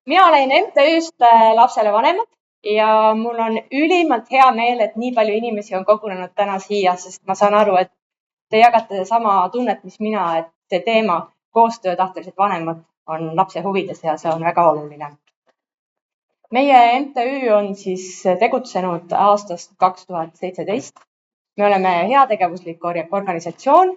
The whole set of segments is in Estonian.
Mina olen MTÜ-st Lapsele Vanemad ja mul on ülimalt hea meel, et nii palju inimesi on kogunenud täna siia, sest ma saan aru, et te jagate sama tunnet, mis mina, et see teema koostöötahtelised vanemad on lapse huvides ja see on väga oluline. Meie MTÜ on siis tegutsenud aastast 2017. Me oleme heategevuslik organisatsioon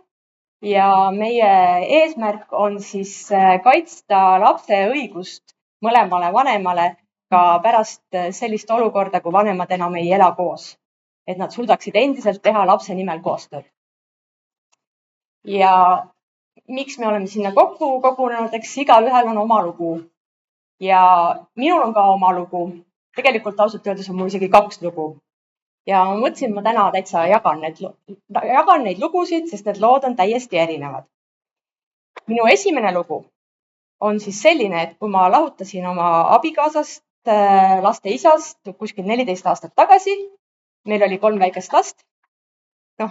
ja meie eesmärk on siis kaitsta lapse õigust mõlemale vanemale ka pärast sellist olukorda, kui vanemad enam ei ela koos, et nad suudaksid endiselt teha lapse nimel koostööd. Ja miks me oleme sinna kokku kogunenud, eks igalühel on oma lugu. Ja minul on ka oma lugu. Tegelikult ausalt öeldes on mul isegi 2 lugu. Ja ma mõtlesin, ma täna täitsa jagan neid lugusid, sest need lood on täiesti erinevad. Minu esimene lugu on siis selline, et kui ma lahutasin oma abikaasast, laste isast kuskil 14 aastat tagasi, meil oli 3 väikest last.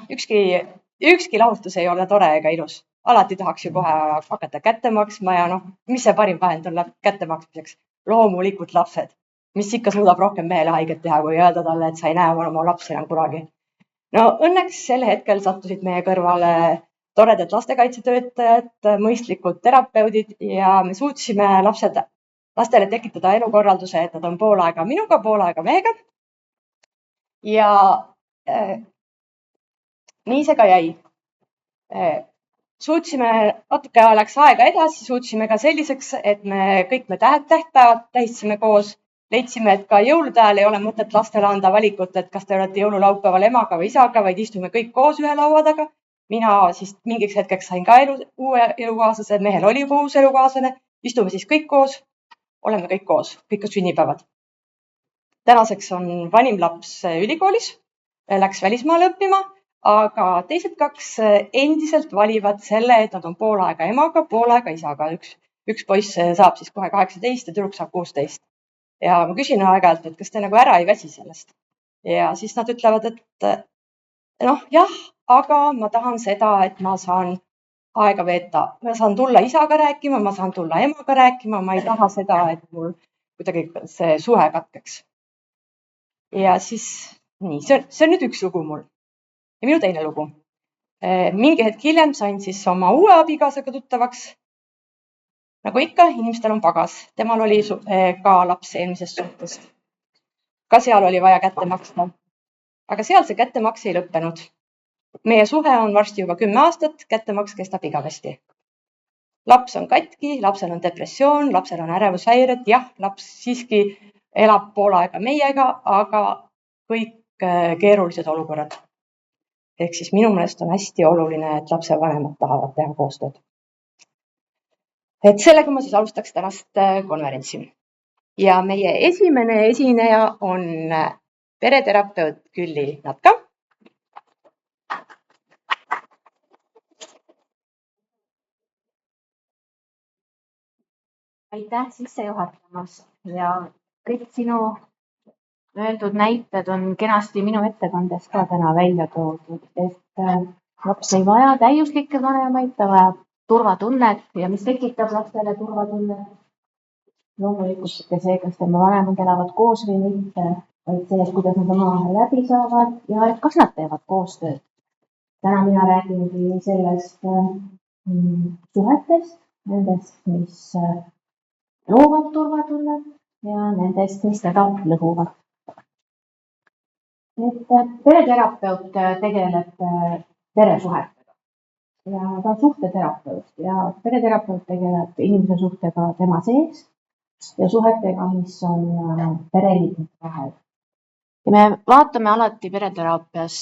Ükski lahutus ei ole tore ega ilus. Alati tahaks ju kohe hakata kätte maksma ja mis see parim vahend on kätte maksmiseks? Loomulikult lapsed, mis ikka suudab rohkem mehele haiget teha, kui öelda talle, et sa ei näe oma lapsi enam kunagi. Õnneks sel hetkel sattusid meie kõrvale toredad lastekaitsetöötajad, mõistlikud terapeudid ja me suutsime lastele tekitada elukorralduse, et nad on pool aega minuga, pool aega mehega. Ja nii see ka jäi. Suutsime, natuke läks aega edasi, suutsime ka selliseks, et me kõik tähtpäevad tähistasime koos. Leidsime, et ka jõulude ajal ei ole mõtet lastele anda valikut, et kas te olete jõululaupäeval emaga või isaga, vaid istume kõik koos ühe laua taga. Mina siis mingiks hetkeks sain ka uue elukaaslase, mehel oli juba uus elukaaslane. Istume siis kõik koos, oleme kõik koos, kõik on sünnipäevad. Tänaseks on vanim laps ülikoolis, läks välismaale õppima, aga teised 2 endiselt valivad selle, et nad on pool aega emaga, pool aega isaga. Üks poiss saab siis kohe 18 ja tüdruk saab 16. Ja ma küsin aeg-ajalt, et kas te nagu ära ei väsi sellest. Ja siis nad ütlevad, et jah, aga ma tahan seda, et ma saan aega veeta. Ma saan tulla isaga rääkima, ma saan tulla emaga rääkima, ma ei taha seda, et mul kuidagi see suhe katkeks. Ja siis nii, see on nüüd üks lugu mul. Ja minu teine lugu. Mingi hetk hiljem sain siis oma uue abikaasaga tuttavaks. Nagu ikka, inimestel on pagas. Temal oli ka laps eelmisest suhtest. Ka seal oli vaja kätte maksta. Aga seal see kättemaks ei lõppenud. Meie suhe on varsti juba 10 aastat, kättemaks kestab igavesti. Laps on katki, lapsel on depressioon, lapsel on ärevushäired. Jah, laps siiski elab pool aega meiega, aga kõik keerulised olukorrad. Ehk siis minu meelest on hästi oluline, et lapse vanemad tahavad teha koostööd. Et sellega ma siis alustaks tänast konverentsi. Ja meie esimene esineja on pereterapeut Külli Natka. Aitäh sissejuhatamast ja kõik sinu öeldud näited on kenasti minu ettekandes ka täna välja toodud, et laps ei vaja täiuslikke vanemaid, ta vajab turvatunnet ja mis tekitab lastele turvatunnet. Loomulikult see, kas tema vanemad elavad koos või mitte, vaid see, kuidas nad omavahel läbi saavad ja kas nad teevad koostööd. Täna mina räägin sellest suhetest, nendest, mis loovad turvatunnet ja nendest, mis teda lõhuvad. Pereterapeut tegeleb peresuhetega ja ta on suhteterapeut ja pereterapeut tegeleb inimese suhtega tema sees ja suhetega, mis on pereliikmete vahel. Ja me vaatame alati pereteraapias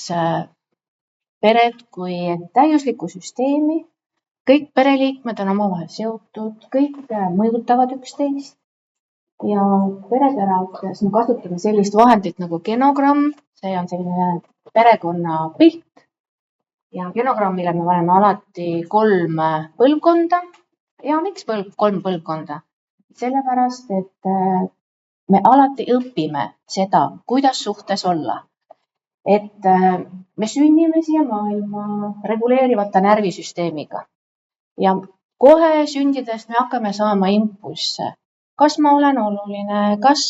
peret kui täiuslikku süsteemi. Kõik pereliikmed on omavahel seotud, kõik mõjutavad üksteist ja pereteraapias me kasutame sellist vahendit nagu genogramm. See on selline perekonna pilt ja genogrammile me paneme alati 3 põlvkonda. Ja miks 3 põlvkonda? Sellepärast, et me alati õpime seda, kuidas suhtes olla. Et me sünnime siia maailma reguleerivata närvisüsteemiga ja kohe sündides me hakkame saama impulsse. kas ma olen oluline, kas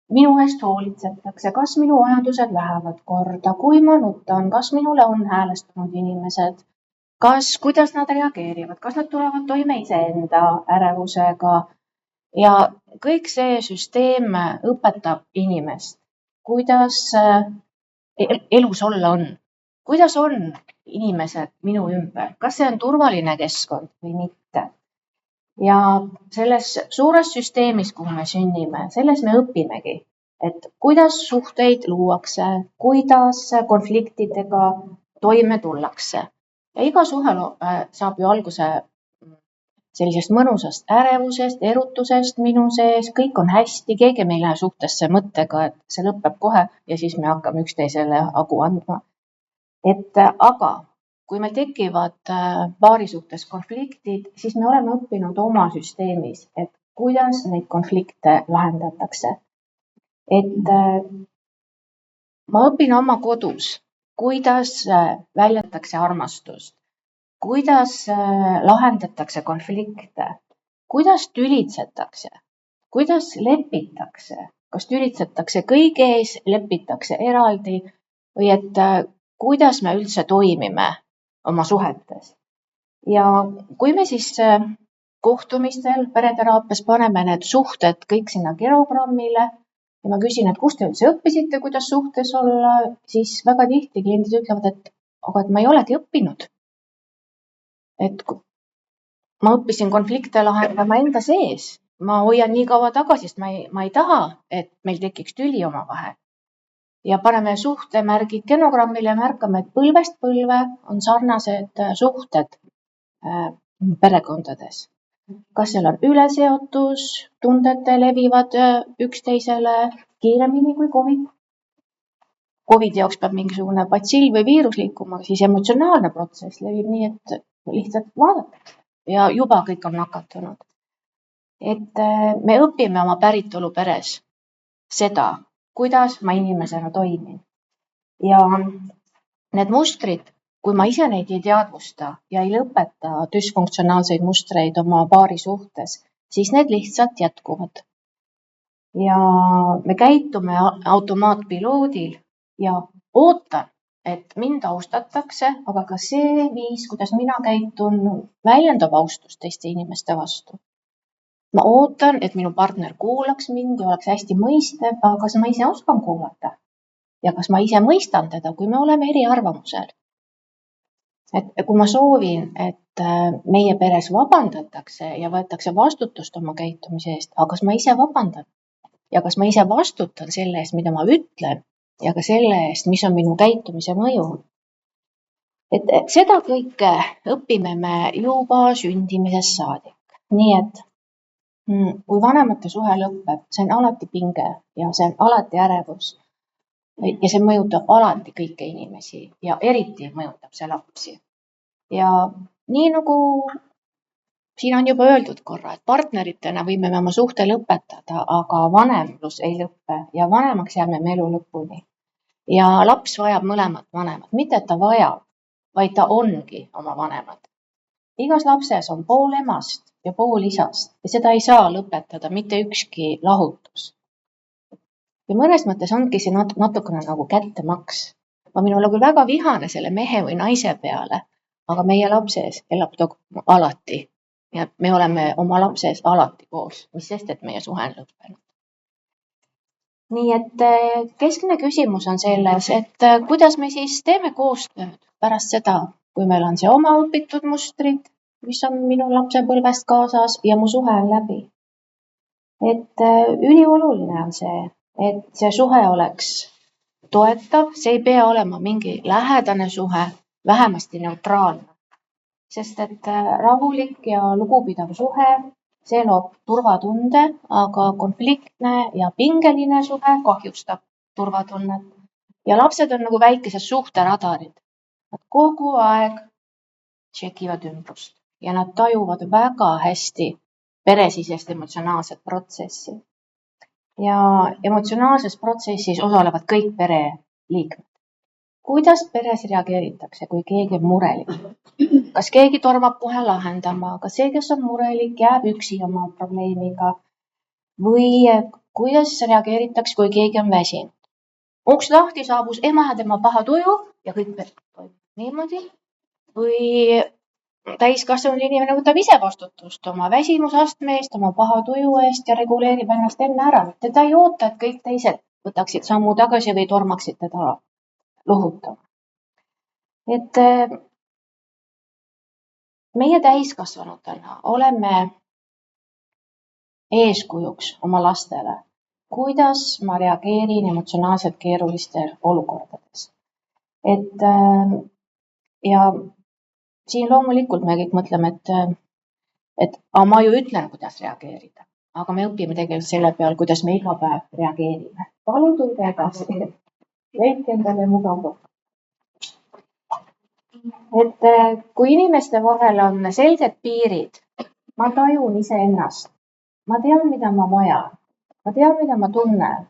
minu eest hoolitsetakse, kas minu vajadused lähevad korda, kui ma nutan, kas minule on häälestunud inimesed, kuidas nad reageerivad, kas nad tulevad toime iseenda ärevusega ja kõik see süsteem õpetab inimest, kuidas elus olla on, kuidas on inimesed minu ümber, kas see on turvaline keskkond või mitte. Ja selles suures süsteemis, kuhu me sünnime, selles me õpimegi, et kuidas suhteid luuakse, kuidas konfliktidega toime tullakse. Ja iga suhe saab ju alguse sellisest mõnusast ärevusest, erutusest minu sees, kõik on hästi, keegi meil ei lähe suhtesse mõttega, et see lõpeb kohe ja siis me hakkame üksteisele hagu andma. Aga kui meil tekivad paari suhtes konfliktid, siis me oleme õppinud oma süsteemis, et kuidas neid konflikte lahendatakse. Ma õpin oma kodus, kuidas väljendatakse armastust, kuidas lahendatakse konflikte, kuidas tülitsetakse, kuidas lepitakse, kas tülitsetakse kõige ees, lepitakse eraldi või et kuidas me üldse toimime oma suhetes. Ja kui me siis kohtumistel pereteraapias paneme need suhted kõik sinna kilogrammile ja ma küsin, et kust te üldse õppisite, kuidas suhtes olla, siis väga tihti kliendid ütlevad, et ma ei olegi õppinud. Et ma õppisin konflikte lahendama enda sees. Ma hoian nii kaua tagasi, sest ma ei taha, et meil tekiks tüli omavahel. Ja paneme suhtemärgid genogrammile ja märkame, et põlvest põlve on sarnased suhted perekondades. Kas seal on üleseotus, tunded levivad üksteisele kiiremini kui COVID? COVID jaoks peab mingisugune batsill või viirus liikuma, siis emotsionaalne protsess levib nii, et lihtsalt vaadatakse ja juba kõik on nakatunud. Et me õpime oma päritolu peres seda, kuidas ma inimesena toimin. Ja need mustrid, kui ma ise neid ei teadvusta ja ei lõpeta düsfunktsionaalseid mustreid oma paari suhtes, siis need lihtsalt jätkuvad. Ja me käitume automaatpiloodil ja ootan, et mind austatakse, aga ka see viis, kuidas mina käitun, väljendab austust teiste inimeste vastu. Ma ootan, et minu partner kuulaks mind ja oleks hästi mõistev, aga kas ma ise oskan kuulata? Ja kas ma ise mõistan teda, kui me oleme eri arvamusel? Et kui ma soovin, et meie peres vabandatakse ja võetakse vastutust oma käitumise eest, aga kas ma ise vabandan? Ja kas ma ise vastutan selle eest, mida ma ütlen ja ka selle eest, mis on minu käitumise mõju? Et seda kõike õpime me juba sündimisest saadik. Nii et kui vanemate suhe lõpeb, see on alati pinge ja see on alati ärevus ja see mõjutab alati kõiki inimesi ja eriti mõjutab see lapsi. Ja nii nagu siin on juba öeldud korra, et partneritena võime me oma suhte lõpetada, aga vanemlus ei lõppe ja vanemaks jääme me elu lõpuni. Ja laps vajab mõlemat vanemat, mitte et ta vajab, vaid ta ongi oma vanemad. Igas lapses on pool emast ja pool isast ja seda ei saa lõpetada mitte ükski lahutus. Ja mõnes mõttes ongi see natukene nagu kättemaks. Ma minul küll väga vihane selle mehe või naise peale, aga meie lapses elab ta alati ja me oleme oma lapses alati koos, mis sest, et meie suhe on lõppenud. Nii et keskne küsimus on selles, et kuidas me siis teeme koostööd pärast seda, kui meil on see oma õpitud mustrid, mis on minu lapsepõlvest kaasas ja mu suhe on läbi. Et ülioluline on see, et see suhe oleks toetav, see ei pea olema mingi lähedane suhe, vähemasti neutraalne. Sest et rahulik ja lugupidav suhe, see loob turvatunde, aga konfliktne ja pingeline suhe kahjustab turvatunnet. Ja lapsed on nagu väikesed suhteradarid. Nad kogu aeg tšekivad ümbrust ja nad tajuvad väga hästi peresisest emotsionaalset protsessi. Ja emotsionaalses protsessis osalevad kõik pereliikmed. kuidas peres reageeritakse, kui keegi on murelik? Kas keegi tormab kohe lahendama, kas see, kes on murelik, jääb üksi oma probleemiga või kuidas reageeritakse, kui keegi on väsinud? Uks lahti, saabus ema ja tema paha tuju ja kõik toimub niimoodi või täiskasvanud inimene võtab ise vastutust oma väsimusastme eest, oma paha tuju eest ja reguleerib ennast enne ära. Teda ei oota, et kõik teised võtaksid sammu tagasi või tormaksid teda lohutama. Et meie täiskasvanutena oleme eeskujuks oma lastele, kuidas ma reageerin emotsionaalselt keerulistel olukordades. Ja siin loomulikult me kõik mõtleme, et ma ju ütlen, kuidas reageerida, aga me õpime tegelikult selle peal, kuidas me iga päev reageerime. Palun tulge edasi, leidke endale mugav koht. Kui inimeste vahel on selged piirid, ma tajun iseennast, ma tean, mida ma vajan, ma tean, mida ma tunnen,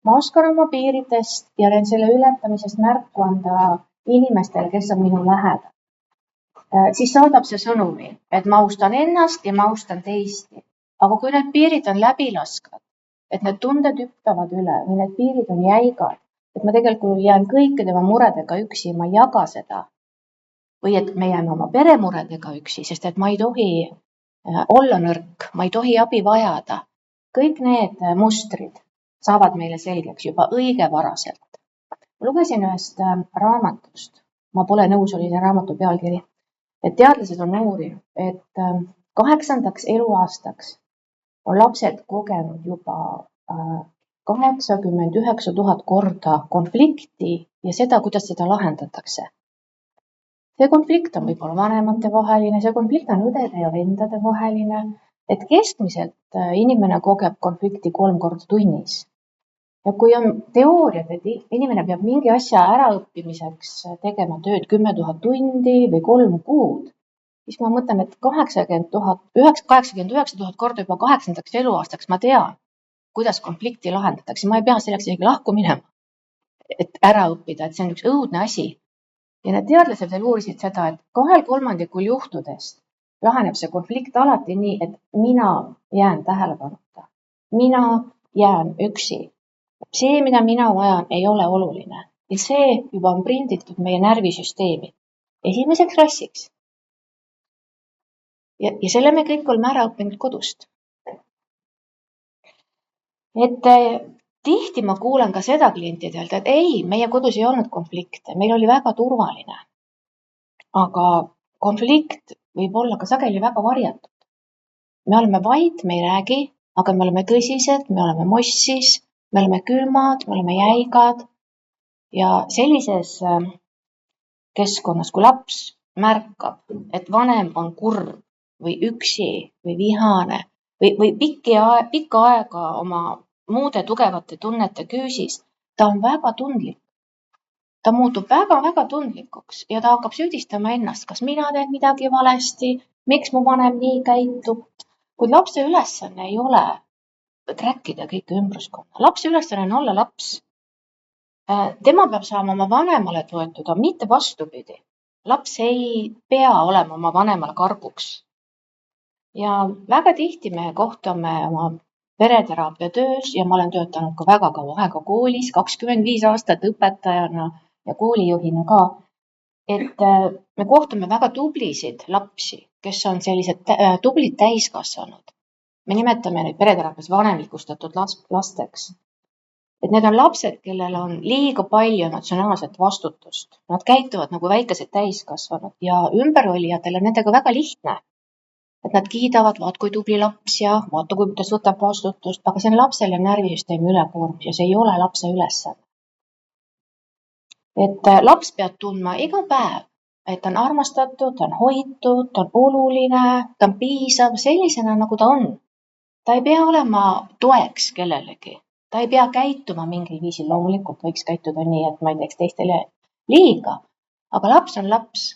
ma oskan oma piiridest ja selle ületamisest märku anda inimestele, kes on minu lähedal. Siis saadab see sõnumi, et ma austan ennast ja ma austan teisi. Aga kui need piirid on läbilaskvad, et need tunded hüppavad üle või need piirid on jäigad, et ma tegelikult jään kõikide oma muredega üksi, ma ei jaga seda või et me jääme oma peremuredega üksi, sest et ma ei tohi olla nõrk, ma ei tohi abi vajada. Kõik need mustrid saavad meile selgeks juba õige varaselt. Ma lugesin ühest raamatust, ma pole nõus, oli see raamatu pealkiri, et teadlased on uurinud, et 8. eluaastaks on lapsed kogenud juba 89 000 korda konflikti ja seda, kuidas seda lahendatakse. See konflikt on võib-olla vanemate vaheline, see konflikt on õdede ja vendade vaheline, et keskmiselt inimene kogeb konflikti 3 korda tunnis. Ja kui on teooriad, et inimene peab mingi asja äraõppimiseks tegema tööd 10 000 tundi või 3 kuud, siis ma mõtlen, et 89 000 korda juba 8. eluaastaks ma tean, kuidas konflikti lahendatakse. Ma ei pea selleks isegi lahku minema, et ära õppida, et see on üks õudne asi. Ja need teadlased veel uurisid seda, et 2/3 juhtudest laheneb see konflikt alati nii, et mina jään tähelepanuta. Mina jään üksi. See, mida mina vajan, ei ole oluline. Ja see juba on prinditud meie närvisüsteemi esimeseks rassiks. Ja selle me kõik oleme ära õppinud kodust. Et tihti ma kuulen ka seda klientidelt, et ei, meie kodus ei olnud konflikte, meil oli väga turvaline. Aga konflikt võib olla ka sageli väga varjatud. Me oleme vait, me ei räägi, aga me oleme tõsised, me oleme mossis, me oleme külmad, me oleme jäigad. Ja sellises keskkonnas, kui laps märkab, et vanem on kurb või üksi või vihane või pikka aega oma muude tugevate tunnete küüsis, ta on väga tundlik. Ta muutub väga-väga tundlikuks ja ta hakkab süüdistama ennast, kas mina teen midagi valesti, miks mu vanem nii käitub. Kuid lapse ülesanne ei ole trackida kõike ümbruskonna. Lapse ülesanne on olla laps. Tema peab saama oma vanemale toetuda, mitte vastupidi. Laps ei pea olema oma vanemale karguks. Ja väga tihti me kohtame oma pereteraapia töös ja ma olen töötanud ka väga kaua aega koolis, 25 aastat õpetajana ja koolijuhina ka, et me kohtame väga tublisid lapsi, kes on sellised tublid täiskasvanud. Me nimetame neid pereteraapias vanemlikustatud lasteks. Et need on lapsed, kellel on liiga palju emotsionaalset vastutust. Nad käituvad nagu väikesed täiskasvanud ja ümberolijatele nendega väga lihtne. Et nad kiidavad, vaat kui tubli laps ja vaata, kuidas võtab vastutust, aga see on lapsele närvisüsteemi ülekoormus ja see ei ole lapse ülesanne. Et laps peab tundma iga päev, et ta on armastatud, ta on hoitud, ta on oluline, ta on piisav sellisena, nagu ta on. Ta ei pea olema toeks kellelegi, ta ei pea käituma mingil viisil, loomulikult võiks käituda nii, et ma ei teeks teistele liiga, aga laps on laps.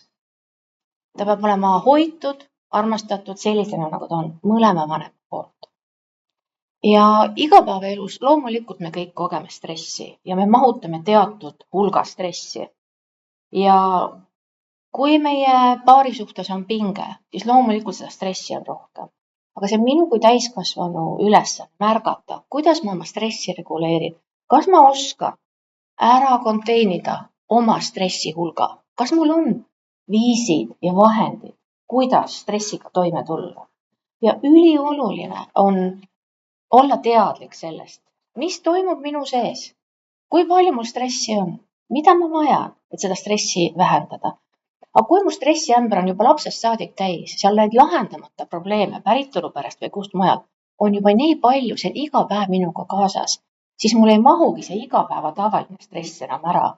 Ta peab olema hoitud, armastatud sellisena, nagu ta on, mõlema vanema poolt. Ja igapäevaelus loomulikult me kõik kogeme stressi ja me mahutame teatud hulga stressi. Ja kui meie paari suhtes on pinge, siis loomulikult seda stressi on rohkem. Aga see on minu kui täiskasvanu ülesanne märgata, kuidas ma oma stressi reguleerin. Kas ma oskan ära konteinida oma stressi hulga? Kas mul on viisid ja vahendid, kuidas stressiga toime tulla? Ja ülioluline on olla teadlik sellest, mis toimub minu sees, kui palju mul stressi on, mida ma vajan, et seda stressi vähendada. Aga kui mu stressiämber on juba lapsest saadik täis, seal neid lahendamata probleeme päritolu pärast või kust mujal on juba nii palju, see on iga päev minuga kaasas, siis mul ei mahugi see igapäeva tavaline stress enam ära.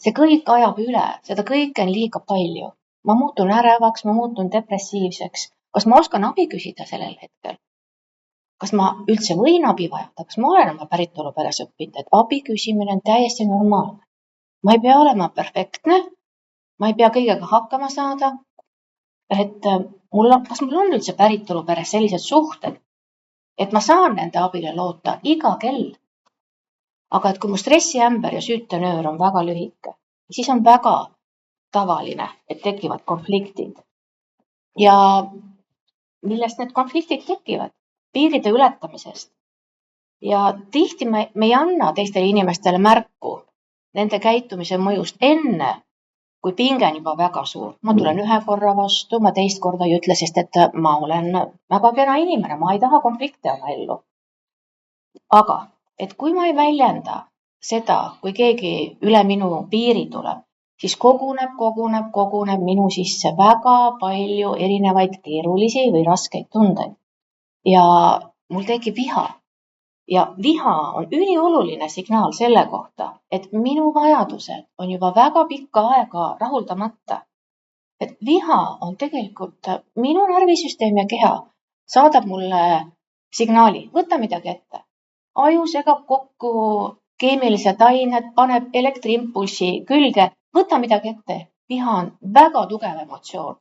See kõik ajab üle, seda kõike on liiga palju. Ma muutun ärevaks, ma muutun depressiivseks. Kas ma oskan abi küsida sellel hetkel? Kas ma üldse võin abi vajada? Kas ma olen oma päritolu peres õppinud, et abi küsimine on täiesti normaalne? Ma ei pea olema perfektne, ma ei pea kõigega hakkama saada. Kas mul on üldse päritolu peres sellised suhted, et ma saan nende abile loota iga kell? Aga et kui mu stressiämber ja süütenöör on väga lühike, siis on väga tavaline, et tekivad konfliktid. Ja millest need konfliktid tekivad? Piiride ületamisest. Ja tihti me ei anna teistele inimestele märku nende käitumise mõjust enne, kui pinge on juba väga suur. Ma tulen ühe korra vastu, ma teist korda ei ütle, sest et ma olen väga kena inimene, ma ei taha konflikte oma ellu. Aga et kui ma ei väljenda seda, kui keegi üle minu piiri tuleb, siis koguneb minu sisse väga palju erinevaid keerulisi või raskeid tundeid. Ja mul tekib viha. Ja viha on ülioluline signaal selle kohta, et minu vajadused on juba väga pikka aega rahuldamata. Et viha on tegelikult minu närvisüsteem ja keha saadab mulle signaali, võta midagi ette. Aju segab kokku keemilised ained, paneb elektriimpulsi külge, võta midagi ette. Viha on väga tugev emotsioon.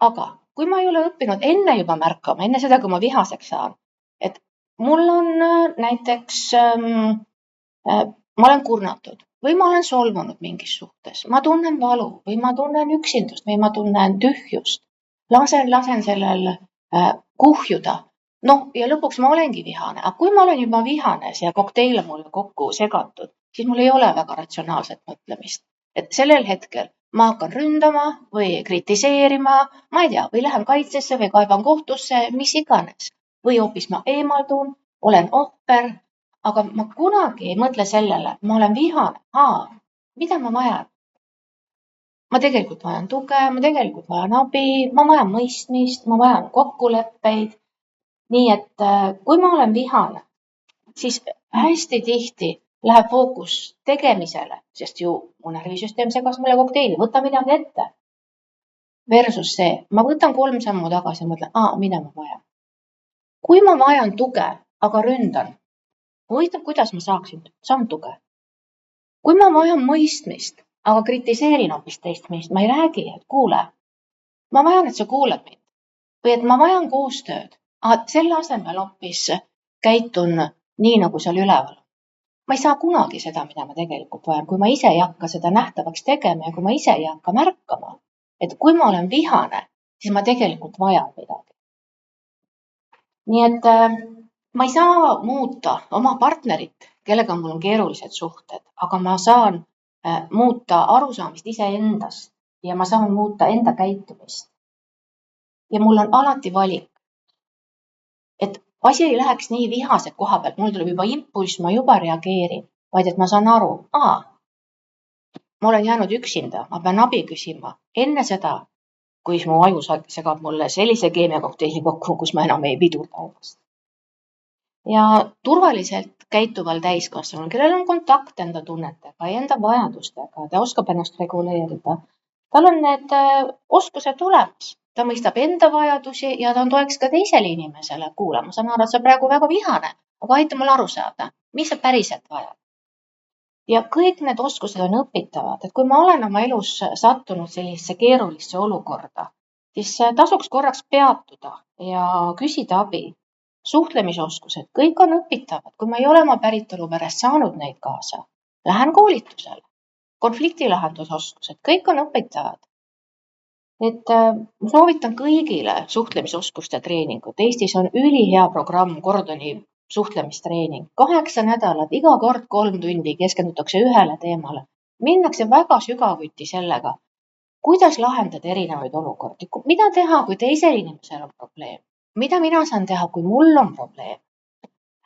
Aga kui ma ei ole õppinud enne juba märkama, enne seda, kui ma vihaseks saan, et mul on näiteks, ma olen kurnatud või ma olen solvunud mingis suhtes, ma tunnen valu või ma tunnen üksindust või ma tunnen tühjust, lasen sellel kuhjuda. Ja lõpuks ma olengi vihane, aga kui ma olen juba vihane, see kokteil on mulle kokku segatud, siis mul ei ole väga ratsionaalset mõtlemist. Et sellel hetkel ma hakkan ründama või kritiseerima, ma ei tea, või lähen kaitsesse või kaeban kohtusse, mis iganes. Või hoopis ma eemaldun, olen ohver, aga ma kunagi ei mõtle sellele, ma olen vihane. Mida ma vajan? Ma tegelikult vajan tuge, ma tegelikult vajan abi, ma vajan mõistmist, ma vajan kokkuleppeid. Nii et kui ma olen vihane, siis hästi tihti läheb fookus tegemisele, sest ju mu närvisüsteem segas mulle kokteili, võta midagi ette. Versus see, ma võtan 3 sammu tagasi ja mõtlen, mida ma vajan. Kui ma vajan tuge, aga ründan, huvitav, kuidas ma saan tuge. Kui ma vajan mõistmist, aga kritiseerin hoopis teist meist, ma ei räägi, et kuule, ma vajan, et sa kuulad mind. Või et ma vajan koostööd. Selle asemel hoopis käitun nii, nagu seal üleval. Ma ei saa kunagi seda, mida ma tegelikult vajan, kui ma ise ei hakka seda nähtavaks tegema ja kui ma ise ei hakka märkama, et kui ma olen vihane, siis ma tegelikult vajan midagi. Nii et ma ei saa muuta oma partnerit, kellega mul on keerulised suhted, aga ma saan muuta arusaamist iseendast ja ma saan muuta enda käitumist. Ja mul on alati valik. Et asi ei läheks nii vihase koha pealt, mul tuleb juba impulss, ma juba reageerin, vaid et ma saan aru, ma olen jäänud üksinda, ma pean abi küsima enne seda, kui mu aju segab mulle sellise keemiakokteili kokku, kus ma enam ei pidurda ennast. Ja turvaliselt käituval täiskasvanul, kellel on kontakt enda tunnetega ja enda vajadustega, ta oskab ennast reguleerida, tal on need oskused olemas. Ta mõistab enda vajadusi ja ta on toeks ka teisele inimesele. Kuule, ma saan aru, et sa praegu väga vihane, aga aita mul aru saada, mis sa päriselt vajad. Ja kõik need oskused on õpitavad, et kui ma olen oma elus sattunud sellisesse keerulisse olukorda, siis tasuks korraks peatuda ja küsida abi. Suhtlemisoskused, kõik on õpitavad. Kui ma ei ole oma päritolu pärast saanud neid kaasa, lähen koolitusele. konfliktilahendusoskused, kõik on õpetavad. Et ma soovitan kõigile suhtlemisoskuste treeningut. Eestis on ülihea programm Gordoni suhtlemistreening. 8 nädalat, iga kord 3 tundi keskendutakse ühele teemale. Minnakse väga sügavuti sellega, kuidas lahendada erinevaid olukordi. Mida teha, kui teisel inimesel on probleem? Mida mina saan teha, kui mul on probleem?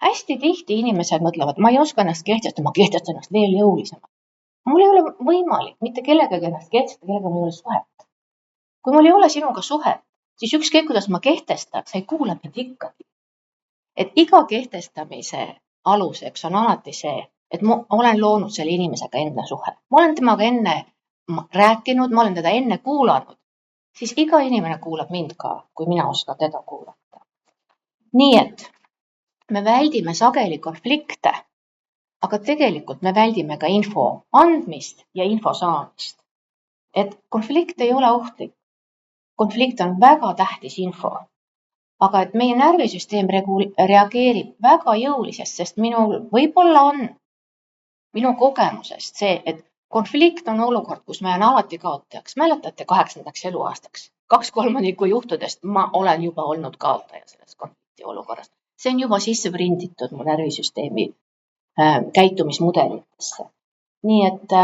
Hästi tihti inimesed mõtlevad, ma ei oska ennast kehtestada, ma kehtestan ennast veel jõulisemalt. Mul ei ole võimalik mitte kellegagi ennast kehtestada, kellega mul ei ole suhet. Kui mul ei ole sinuga suhet, siis ükskõik, kuidas ma kehtestan, sa ei kuule mind ikkagi. Et iga kehtestamise aluseks on alati see, et ma olen loonud selle inimesega enne suhe. Ma olen temaga enne rääkinud, ma olen teda enne kuulanud. Siis iga inimene kuulab mind ka, kui mina oskan teda kuulata. Nii et me väldime sageli konflikte, aga tegelikult me väldime ka info andmist ja info saamist. Et konflikt ei ole ohtlik. Konflikt on väga tähtis info, aga et meie närvisüsteem reageerib väga jõulisest, sest minul võib-olla on minu kogemusest see, et konflikt on olukord, kus ma jään alati kaotajaks. Mäletate 8. eluaastaks? 2/3 juhtudest ma olen juba olnud kaotaja selles konflikti olukorras. See on juba sisse prinditud mu närvisüsteemi käitumismudelitesse. Nii et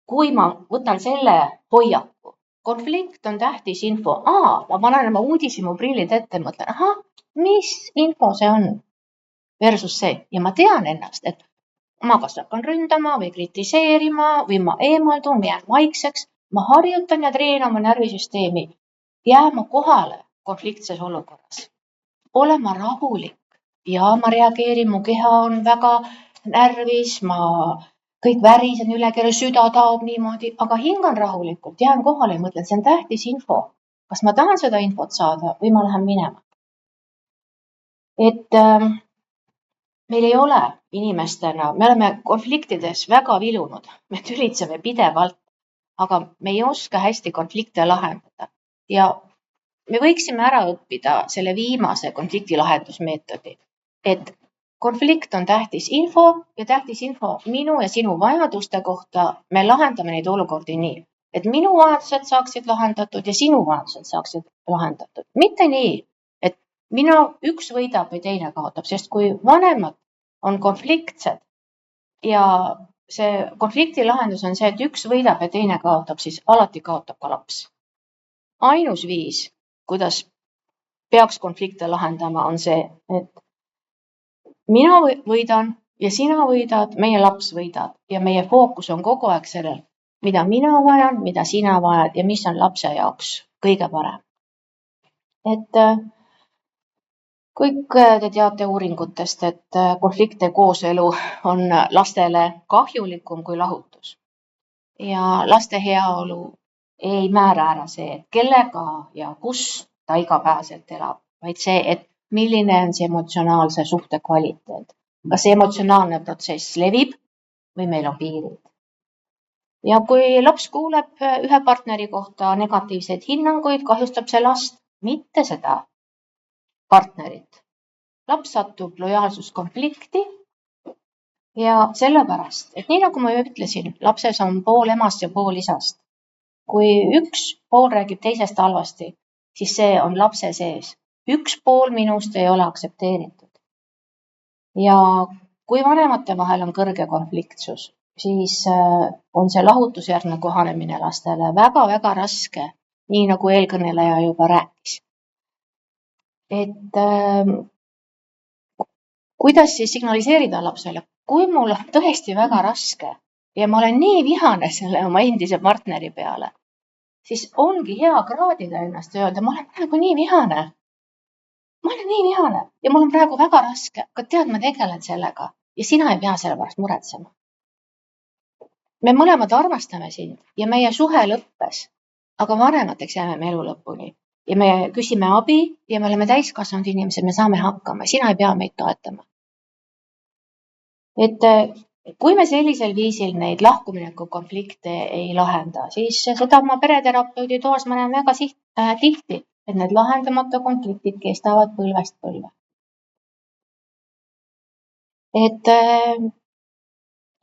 kui ma võtan selle hoiaku, konflikt on tähtis info. Ma panen oma uudishimu prillid ette, mõtlen, mis info see on versus see. Ja ma tean ennast, et ma kas hakkan ründama või kritiseerima või ma eemaldun, ma jään vaikseks. Ma harjutan ja treenan oma närvisüsteemi jääma kohale konfliktses olukorras. Olema rahulik ja ma reageerin, mu keha on väga närvis, ma kõik värisen üle, kelle süda taob niimoodi, aga hingan rahulikult, jään kohale ja mõtlen, see on tähtis info. Kas ma tahan seda infot saada või ma lähen minema? Et meil ei ole inimestena, me oleme konfliktides väga vilunud, me tülitseme pidevalt, aga me ei oska hästi konflikte lahendada. Ja me võiksime ära õppida selle viimase konflikti lahendusmeetodi, et konflikt on tähtis info ja tähtis info minu ja sinu vajaduste kohta. Me lahendame neid olukordi nii, et minu vajadused saaksid lahendatud ja sinu vajadused saaksid lahendatud. Mitte nii, et üks võidab või teine kaotab, sest kui vanemad on konfliktsed ja see konflikti lahendus on see, et üks võidab ja teine kaotab, siis alati kaotab ka laps. Ainus viis, kuidas peaks konflikte lahendama, on see, et mina võidan ja sina võidad, meie laps võidab ja meie fookus on kogu aeg sellel, mida mina vajan, mida sina vajad ja mis on lapse jaoks kõige parem. Et kõik te teate uuringutest, et konflikte kooselu on lastele kahjulikum kui lahutus. Ja laste heaolu ei määra ära see, et kellega ja kus ta igapäevaselt elab, vaid see, et milline on see emotsionaalse suhte kvaliteet. Kas see emotsionaalne protsess levib või meil on piirid. Ja kui laps kuuleb ühe partneri kohta negatiivseid hinnanguid, kahjustab see last, mitte seda partnerit. Laps satub lojaalsuskonflikti ja sellepärast, et nii nagu ma ütlesin, lapses on pool emast ja pool isast. Kui üks pool räägib teisest halvasti, siis see on lapse sees. Üks pool minust ei ole aktsepteeritud. Ja kui vanemate vahel on kõrge konfliktsus, siis on see lahutusjärgne kohanemine lastele väga-väga raske, nii nagu eelkõneleja juba rääkis. Et kuidas siis signaliseerida lapsele, kui mul on tõesti väga raske ja ma olen nii vihane selle oma endise partneri peale, siis ongi hea kraadida ennast ja öelda, ma olen praegu nii vihane. Ma olen nii vihane ja mul on praegu väga raske, aga tead, ma tegelen sellega ja sina ei pea selle pärast muretsema. Me mõlemad armastame sind ja meie suhe lõppes, aga vanemateks jääme me elu lõpuni. Ja me küsime abi ja me oleme täiskasvanud inimesed, me saame hakkama, sina ei pea meid toetama. Et kui me sellisel viisil neid lahkumineku konflikte ei lahenda, siis seda ma pereterapeudi toas ma näen väga tihti, et need lahendamata konfliktid kestavad põlvest põlve. Et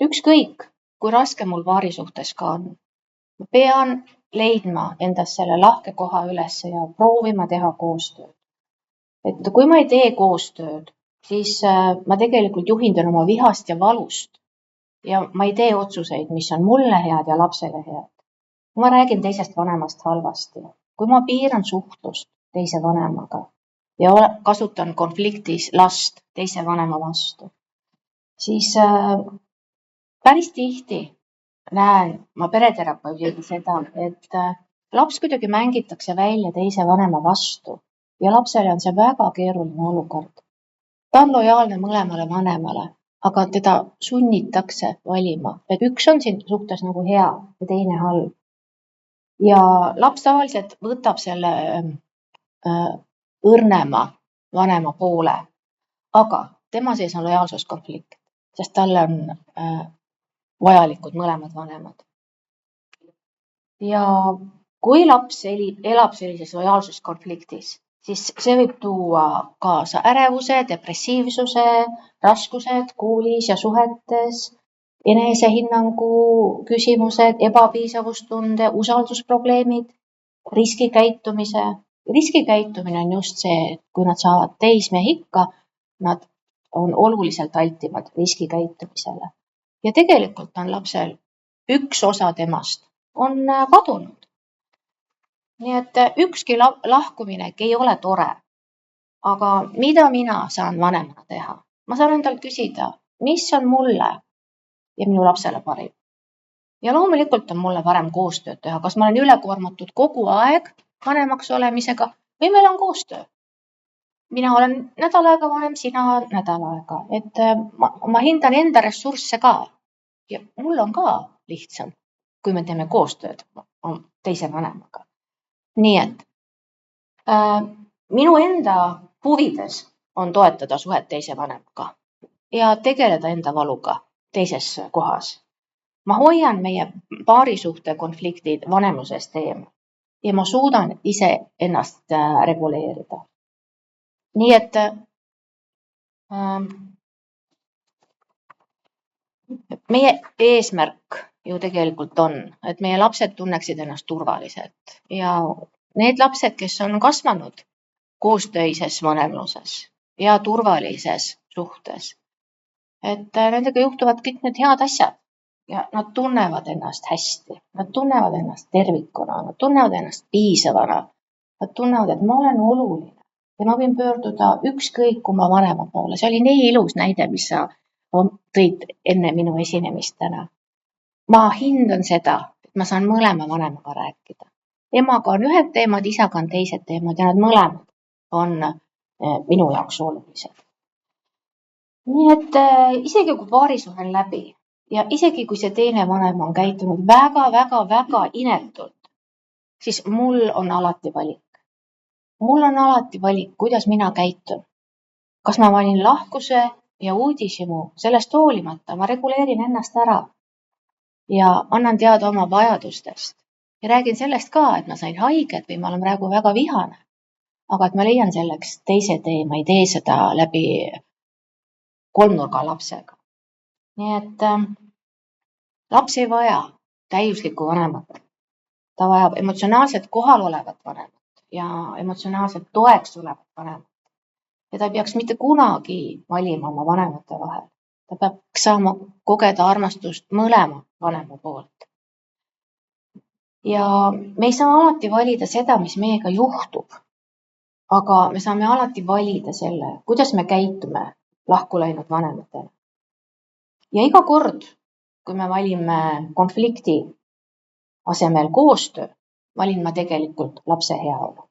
ükskõik, kui raske mul paari suhtes ka on. Ma pean leidma endas selle lahke koha üles ja proovima teha koostööd. Et kui ma ei tee koostööd, siis ma tegelikult juhindun oma vihast ja valust ja ma ei tee otsuseid, mis on mulle head ja lapsele head. Kui ma räägin teisest vanemast halvasti, kui ma piiran suhtlust teise vanemaga ja kasutan konfliktis last teise vanema vastu, siis päris tihti näen ma pereterapeudina seda, et laps kuidagi mängitakse välja teise vanema vastu ja lapsele on see väga keeruline olukord. Ta on lojaalne mõlemale vanemale, aga teda sunnitakse valima, et üks on siin suhtes nagu hea ja teine halb. Ja laps tavaliselt võtab selle õrnema vanema poole, aga tema sees on lojaalsuskonflikt, sest talle on vajalikud mõlemad vanemad. Ja kui laps elab sellises lojaalsuskonfliktis, siis see võib tuua kaasa ärevuse, depressiivsuse, raskused koolis ja suhetes, enesehinnangu küsimused, ebapiisavustunde, usaldusprobleemid, riskikäitumise. Riskikäitumine on just see, et kui nad saavad teismehikka, nad on oluliselt altimad riskikäitumisele. Ja tegelikult on lapsel üks osa temast on kadunud. Nii et ükski lahkuminek ei ole tore. Aga mida mina saan vanemana teha? Ma saan endalt küsida, mis on mulle ja minu lapsele parim. Ja loomulikult on mulle parem koostööd teha. Kas ma olen ülekoormatud kogu aeg vanemaks olemisega või meil on koostöö? Mina olen nädal aega vanem, sina nädal aega. Et ma hindan enda ressursse ka. Ja mul on ka lihtsam, kui me teeme koostööd teise vanemaga. Nii et minu enda huvides on toetada suhet teise vanemaga ja tegeleda enda valuga teises kohas. Ma hoian meie paarisuhte konfliktid vanemlusest eemal ja ma suudan ise ennast reguleerida. Nii et meie eesmärk ju tegelikult on, et meie lapsed tunneksid ennast turvaliselt ja need lapsed, kes on kasvanud koostöises vanemluses ja turvalises suhtes, et nendega juhtuvad kõik need head asjad ja nad tunnevad ennast hästi, nad tunnevad ennast tervikuna, nad tunnevad ennast piisavana, nad tunnevad, et ma olen oluline ja ma võin pöörduda ükskõik oma vanema poole. See oli nii ilus näide, mis sa tõid enne minu esinemist täna. Ma hindan seda, et ma saan mõlema vanemaga rääkida. Emaga on ühed teemad, isaga on teised teemad ja nad mõlemad on minu jaoks olulised. Nii et isegi kui paarisuhe on läbi ja isegi kui see teine vanem on käitunud väga inetult, siis mul on alati valik. Mul on alati valik, kuidas mina käitun. Kas ma valin lahkuse ja uudishimu, sellest hoolimata ma reguleerin ennast ära ja annan teada oma vajadustest. Ja räägin sellest ka, et ma sain haiget või ma olen praegu väga vihane. Aga et ma leian selleks teise tee, ma ei tee seda läbi kolmnurga lapsega. Nii et laps ei vaja täiuslikku vanemat. Ta vajab emotsionaalselt kohal olevat vanemat ja emotsionaalselt toeks olevat vanemat. Ja ta ei peaks mitte kunagi valima oma vanemate vahel. Ta peab saama kogeda armastust mõlema vanema poolt. Ja me ei saa alati valida seda, mis meiega juhtub, aga me saame alati valida selle, kuidas me käitume lahku läinud vanematele. Ja iga kord, kui me valime konflikti asemel koostöö, valin ma tegelikult lapse heaolu.